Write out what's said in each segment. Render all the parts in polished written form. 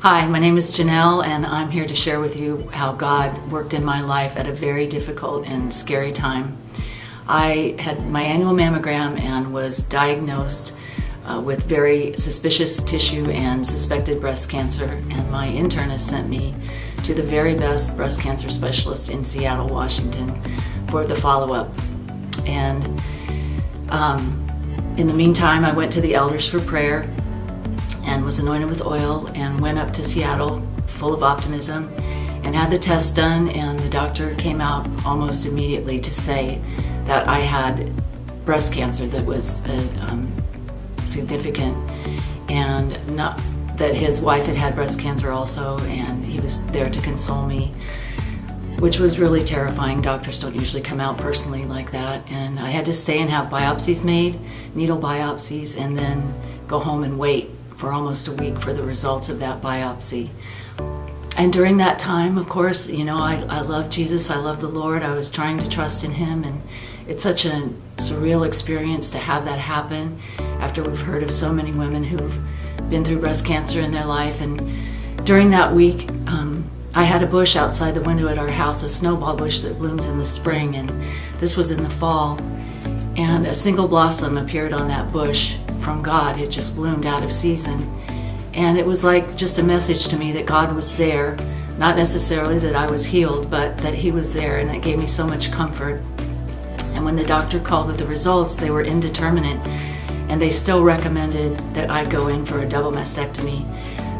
Hi, my name is Jenelle, and I'm here to share with you how God worked in my life at a very difficult and scary time. I had my annual mammogram and was diagnosed with very suspicious tissue and suspected breast cancer, and my internist sent me to the very best breast cancer specialist in Seattle, Washington for the follow-up. And in the meantime, I went to the elders for prayer and was anointed with oil and went up to Seattle full of optimism and had the test done, and the doctor came out almost immediately to say that I had breast cancer that was significant, and not that his wife had had breast cancer also, and he was there to console me, which was really terrifying. Doctors don't usually come out personally like that, and I had to stay and have biopsies made, needle biopsies, and then go home and wait for almost a week for the results of that biopsy. And during that time, of course, I love Jesus, I love the Lord, I was trying to trust in Him, and it's such a surreal experience to have that happen after we've heard of so many women who've been through breast cancer in their life. And during that week, I had a bush outside the window at our house, a snowball bush that blooms in the spring, and this was in the fall, and a single blossom appeared on that bush from God. It just bloomed out of season, and it was like just a message to me that God was there, not necessarily that I was healed, but that He was there, and it gave me so much comfort. And when the doctor called with the results, they were indeterminate, and they still recommended that I go in for a double mastectomy.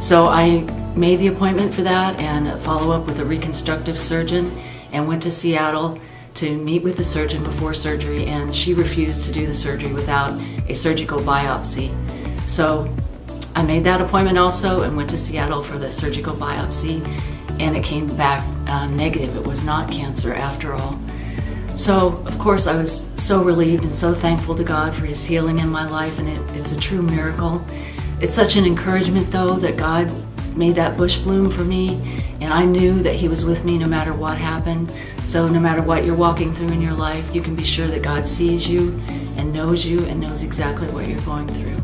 So I made the appointment for that and a follow-up with a reconstructive surgeon, and went to Seattle to meet with the surgeon before surgery, and she refused to do the surgery without a surgical biopsy. So I made that appointment also and went to Seattle for the surgical biopsy, and it came back negative. It was not cancer after all. So of course I was so relieved and so thankful to God for His healing in my life, and it's a true miracle. It's such an encouragement though that God made that bush bloom for me, and I knew that He was with me no matter what happened. So no matter what you're walking through in your life, you can be sure that God sees you and knows exactly what you're going through.